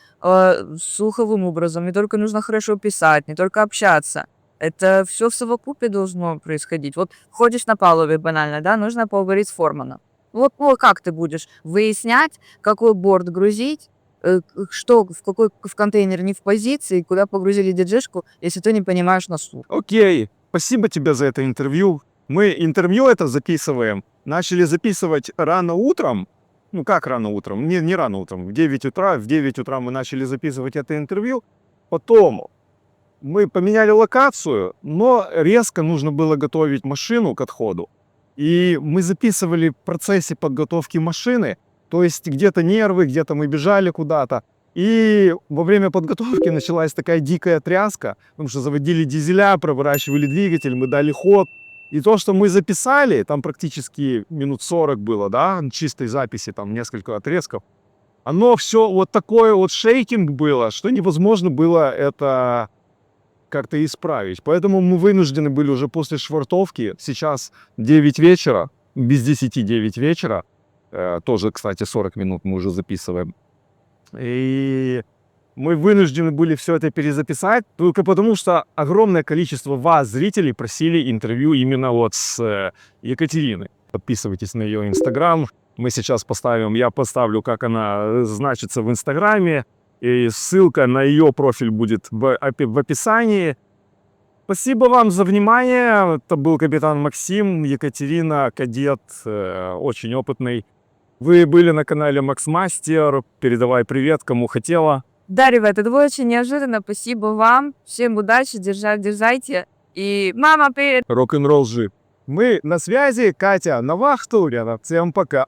слуховым образом, не только нужно хорошо писать, не только общаться. Это все в совокупе должно происходить. Вот ходишь на палубе банально, да, нужно поговорить с форманом. Вот, ну, как ты будешь выяснять, какой борт грузить, что в контейнер не в позиции, куда погрузили диджишку, если ты не понимаешь на слух. Окей, спасибо тебе за это интервью. Мы интервью это записываем. Начали записывать рано утром. Ну, как рано утром? Не рано утром, в 9 утра. В 9 утра мы начали записывать это интервью. Потом мы поменяли локацию, но резко нужно было готовить машину к отходу. И мы записывали в процессе подготовки машины, то есть где-то нервы, где-то мы бежали куда-то. И во время подготовки началась такая дикая тряска, потому что заводили дизеля, проворачивали двигатель, мы дали ход. И то, что мы записали, там практически минут 40 было, да, чистой записи, там несколько отрезков, оно все вот такое вот шейкинг было, что невозможно было это как-то исправить. Поэтому мы вынуждены были уже после швартовки, сейчас 9 вечера, без 10 9 вечера, тоже, кстати, 40 минут мы уже записываем. И мы вынуждены были все это перезаписать, только потому что огромное количество вас, зрителей, просили интервью именно вот с Екатериной. Подписывайтесь на ее Инстаграм. Мы сейчас я поставлю, как она значится в Инстаграме. И ссылка на ее профиль будет в описании. Спасибо вам за внимание. Это был капитан Максим, Екатерина, кадет, очень опытный. Вы были на канале Макс Мастер. Передавай привет, кому хотела. Да, ребята, это было очень неожиданно. Спасибо вам. Всем удачи, дерзайте. И мама, привет! Рок-н-ролл жив. Мы на связи, Катя на вахту, Лена. Всем пока.